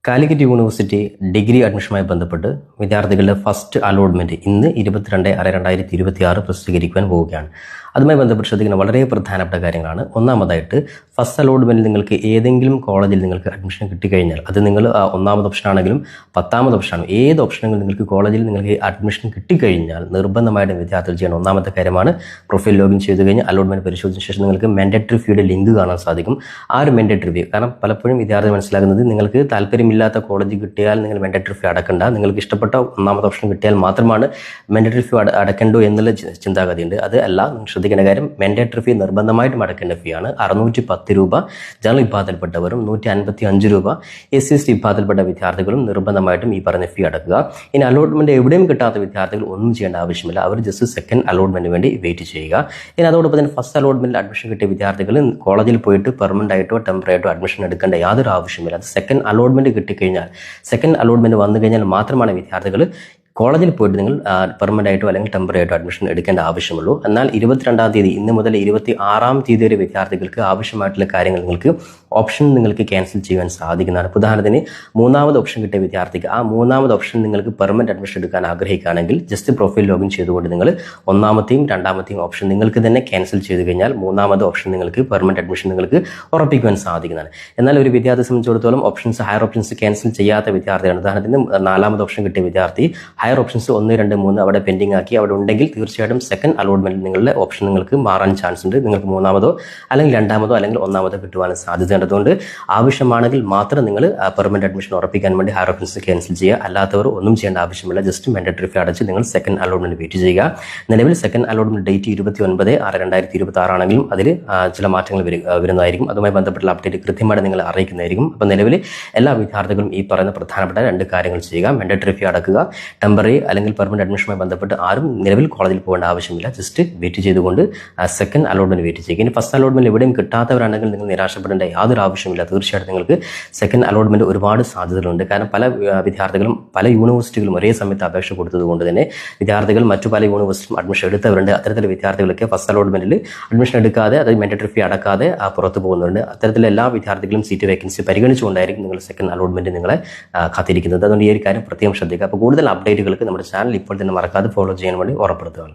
Calicut university degree അഡ്മിഷനുമായി ബന്ധപ്പെട്ട് വിദ്യാർത്ഥികളുടെ first allotment ഇന്ന് 22/6/2026 പ്രസിദ്ധീകരിക്കുവാൻ പോവുകയാണ്. അതുമായി ബന്ധപ്പെട്ട് ശ്രദ്ധിക്കുന്ന വളരെ പ്രധാനപ്പെട്ട കാര്യങ്ങളാണ്. ഒന്നാമതായിട്ട്, ഫസ്റ്റ് അലോട്ട്മെന്റിൽ നിങ്ങൾക്ക് ഏതെങ്കിലും കോളേജിൽ നിങ്ങൾക്ക് അഡ്മിഷൻ കിട്ടിക്കഴിഞ്ഞാൽ, അത് നിങ്ങൾ ഒന്നാമത് ഓപ്ഷൻ ആണെങ്കിലും 10ാമത് ഓപ്ഷനാണ്, ഏത് ഓപ്ഷനെങ്കിലും നിങ്ങൾക്ക് കോളേജിൽ നിങ്ങൾക്ക് അഡ്മിഷൻ കിട്ടിക്കഴിഞ്ഞാൽ നിർബന്ധമായിട്ടും വിദ്യാർത്ഥികൾ ചെയ്യണം. ഒന്നാമത്തെ കാര്യമാണ് പ്രൊഫൈൽ ലോഗിൻ ചെയ്ത് കഴിഞ്ഞ് അലോട്ട്മെന്റ് പരിശോധിച്ച ശേഷം നിങ്ങൾക്ക് മാൻഡേറ്ററി ഫീയുടെ ലിങ്ക് കാണാൻ സാധിക്കും. ആ ഒരു മാൻഡേറ്ററി ഫീ, കാരണം പലപ്പോഴും വിദ്യാർത്ഥികൾ മനസ്സിലാക്കുന്നത് നിങ്ങൾക്ക് താല്പര്യമില്ലാത്ത കോളേജ് കിട്ടിയാൽ നിങ്ങൾ മാൻഡേറ്ററി ഫീ അടക്കണ്ട, നിങ്ങൾക്ക് ഇഷ്ടപ്പെട്ട ഒന്നാമത്തെ ഓപ്ഷൻ കിട്ടിയാൽ മാത്രമാണ് മാൻഡേറ്ററി ഫീ അടക്കേണ്ടോ എന്നുള്ള ചിന്താഗതിയുണ്ട്. അത് അല്ല, ശ്രദ്ധിക്കേണ്ട കാര്യം, മാൻഡേറ്ററി ഫീ നിർബന്ധമായിട്ടും അടക്കേണ്ട ഫീ ആണ്. 610 രൂപ ജനറൽ വിഭാഗത്തിൽപ്പെട്ടവരും 155 രൂപ SC/ST വിഭാഗത്തിൽപ്പെട്ട വിദ്യാർത്ഥികളും നിർബന്ധമായിട്ടും ഈ പറഞ്ഞ ഫീ അടക്കുക. ഇനി അലോട്ട്മെന്റ് എവിടെയും കിട്ടാത്ത വിദ്യാർത്ഥികൾ ഒന്നും ചെയ്യേണ്ട ആവശ്യമില്ല. അവർ ജസ്റ്റ് സെക്കൻഡ് അലോട്ട്മെന്റിന് വേണ്ടി വെയിറ്റ് ചെയ്യുക. ഇനി അതോടൊപ്പം തന്നെ ഫസ്റ്റ് അലോട്ട്മെന്റിൽ അഡ്മിഷൻ കിട്ടിയ വിദ്യാർത്ഥികൾ കോളേജിൽ പോയിട്ട് പെർമനന്റ് ആയിട്ടോ ടെമ്പററി ആയിട്ടോ അഡ്മിഷൻ എടുക്കേണ്ട യാതൊരു ആവശ്യമില്ല. അത് സെക്കൻഡ് അലോട്ട്മെന്റ് കിട്ടിക്കഴിഞ്ഞാൽ, സെക്കൻഡ് അലോട്ട്മെന്റ് വന്നു കഴിഞ്ഞാൽ മാത്രമാണ് വിദ്യാർത്ഥികൾ കോളേജിൽ പോയിട്ട് നിങ്ങൾ പെർമനന്റ് ആയിട്ടോ അല്ലെങ്കിൽ ടെമ്പററി ആയിട്ടോ അഡ്മിഷൻ എടുക്കേണ്ട ആവശ്യമുള്ളൂ. എന്നാൽ 22-ാം തീയതി ഇന്ന് മുതൽ 26-ാം തീയതി വരെ വിദ്യാർത്ഥികൾക്ക് ആവശ്യമായിട്ടുള്ള കാര്യങ്ങൾ നിങ്ങൾക്ക് ഓപ്ഷൻ നിങ്ങൾക്ക് ക്യാൻസൽ ചെയ്യാൻ സാധിക്കുന്നതാണ്. ഉദാഹരണത്തിന്, മൂന്നാമത് ഓപ്ഷൻ കിട്ടിയ വിദ്യാർത്ഥിക്ക് ആ മൂന്നാമത് ഓപ്ഷൻ നിങ്ങൾക്ക് പെർമനന്റ് അഡ്മിഷൻ എടുക്കാൻ ആഗ്രഹിക്കുകയാണെങ്കിൽ ജസ്റ്റ് പ്രൊഫൈൽ ലോഗിൻ ചെയ്തുകൊണ്ട് നിങ്ങൾ ഒന്നാമത്തെയും രണ്ടാമത്തെയും ഓപ്ഷൻ നിങ്ങൾക്ക് തന്നെ ക്യാൻസൽ ചെയ്ത് കഴിഞ്ഞാൽ മൂന്നാമത് ഓപ്ഷൻ നിങ്ങൾക്ക് പെർമനന്റ് അഡ്മിഷൻ നിങ്ങൾക്ക് ഉറപ്പിക്കുവാൻ സാധിക്കുന്നതാണ്. എന്നാൽ ഒരു വിദ്യാർത്ഥിയെ സംബന്ധിച്ചിടത്തോളം ഹയർ ഓപ്ഷൻസ് ക്യാൻസൽ ചെയ്യാത്ത വിദ്യാർത്ഥിയാണ്. ഉദാഹരണത്തിന്, 4ാമത് ഓപ്ഷൻ കിട്ടിയ വിദ്യാർത്ഥി ഹയർ ഓപ്ഷൻസ് 1, 2, 3 അവിടെ പെൻഡിംഗ് ആക്കി അവിടെ ഉണ്ടെങ്കിൽ തീർച്ചയായിട്ടും സെക്കൻഡ് അലോട്ട്മെന്റിൽ നിങ്ങളുടെ ഓപ്ഷൻ നിങ്ങൾക്ക് മാറാൻ ചാൻസ് ഉണ്ട്. നിങ്ങൾക്ക് മൂന്നാമതോ അല്ലെങ്കിൽ രണ്ടാമതോ അല്ലെങ്കിൽ ഒന്നാമതോ കിട്ടുവാനും സാധ്യതയുണ്ട്. അതുകൊണ്ട് ആവശ്യമാണെങ്കിൽ മാത്രം നിങ്ങൾ പെർമനന്റ് അഡ്മിഷൻ ഉറപ്പിക്കാൻ വേണ്ടി ഹയർ ഓപ്ഷൻസ് ക്യാൻസൽ ചെയ്യുക. അല്ലാത്തവർ ഒന്നും ചെയ്യേണ്ട ആവശ്യമില്ല. ജസ്റ്റ് മാൻഡേറ്ററി ഫീ അടച്ച് നിങ്ങൾ സെക്കൻഡ് അലോട്ട്മെന്റ് വെയിറ്റ് ചെയ്യുക. നിലവിൽ സെക്കൻഡ് അലോട്ട്മെന്റ് ഡേറ്റ് 29/6/2026 ആണെങ്കിലും അതിൽ ചില മാറ്റങ്ങൾ വരുന്നതായിരിക്കും. അതുമായി ബന്ധപ്പെട്ട അപ്ഡേറ്റ് കൃത്യമായിട്ട് നിങ്ങൾ അറിയിക്കുന്നതായിരിക്കും. അപ്പോൾ നിലവിൽ എല്ലാ വിദ്യാർത്ഥികളും ഈ പറയുന്ന പ്രധാനപ്പെട്ട 2 കാര്യങ്ങൾ ചെയ്യുക. മാൻഡേറ്ററി ഫീ അടക്കുക. ടെമ്പററി അല്ലെങ്കിൽ പെർമനന്റ് അഡ്മിഷനുമായി ബന്ധപ്പെട്ട് ആരും നിലവിൽ കോളേജിൽ പോകേണ്ട ആവശ്യമില്ല. ജസ്റ്റ് വെയിറ്റ് ചെയ്തുകൊണ്ട് സെക്കൻഡ് അലോട്ട്മെന്റ് വെയിറ്റ് ചെയ്യുക. ഇനി ഫസ്റ്റ് അലോട്ട്മെന്റ് എവിടെയും കിട്ടാത്തവരാണെങ്കിൽ നിങ്ങൾ നിരാശപ്പെടേണ്ട യാതൊരു ആവശ്യമില്ല. തീർച്ചയായിട്ടും നിങ്ങൾക്ക് സെക്കൻഡ് അലോട്ട്മെന്റ് ഒരുപാട് സാധ്യതകളുണ്ട്. കാരണം പല വിദ്യാർത്ഥികളും പല യൂണിവേഴ്സിറ്റികളും ഒരേ സമയത്ത് അപേക്ഷ കൊടുത്തത് കൊണ്ട് തന്നെ വിദ്യാർത്ഥികൾ മറ്റു പല യൂണിവേഴ്സിറ്റിയും അഡ്മിഷൻ എടുത്തവരുണ്ട്. അത്തരത്തിലുള്ള വിദ്യാർത്ഥികളൊക്കെ ഫസ്റ്റ് അലോട്ട്മെന്റിൽ അഡ്മിഷൻ എടുക്കാതെ, അത് മാൻഡേറ്ററി ഫീ അടക്കാതെ പുറത്തു പോകുന്നുണ്ട്. അത്തരത്തിലുള്ള എല്ലാ വിദ്യാർത്ഥികളും സീറ്റ് വേക്കൻസി പരിഗണിച്ചുകൊണ്ടായിരിക്കും നിങ്ങൾ സെക്കൻഡ് അലോട്ട്മെന്റ് നിങ്ങളെ കാത്തിരിക്കുന്നത്. അതുകൊണ്ട് ഈ ഒരു കാര്യം പ്രത്യേകം ശ്രദ്ധിക്കുക. അപ്പോൾ കൂടുതൽ അപ്ഡേറ്റുകൾക്ക് നമ്മുടെ ചാനൽ ഇപ്പോൾ തന്നെ മറക്കാതെ ഫോളോ ചെയ്യാൻ വേണ്ടി ഉറപ്പെടുത്തുക.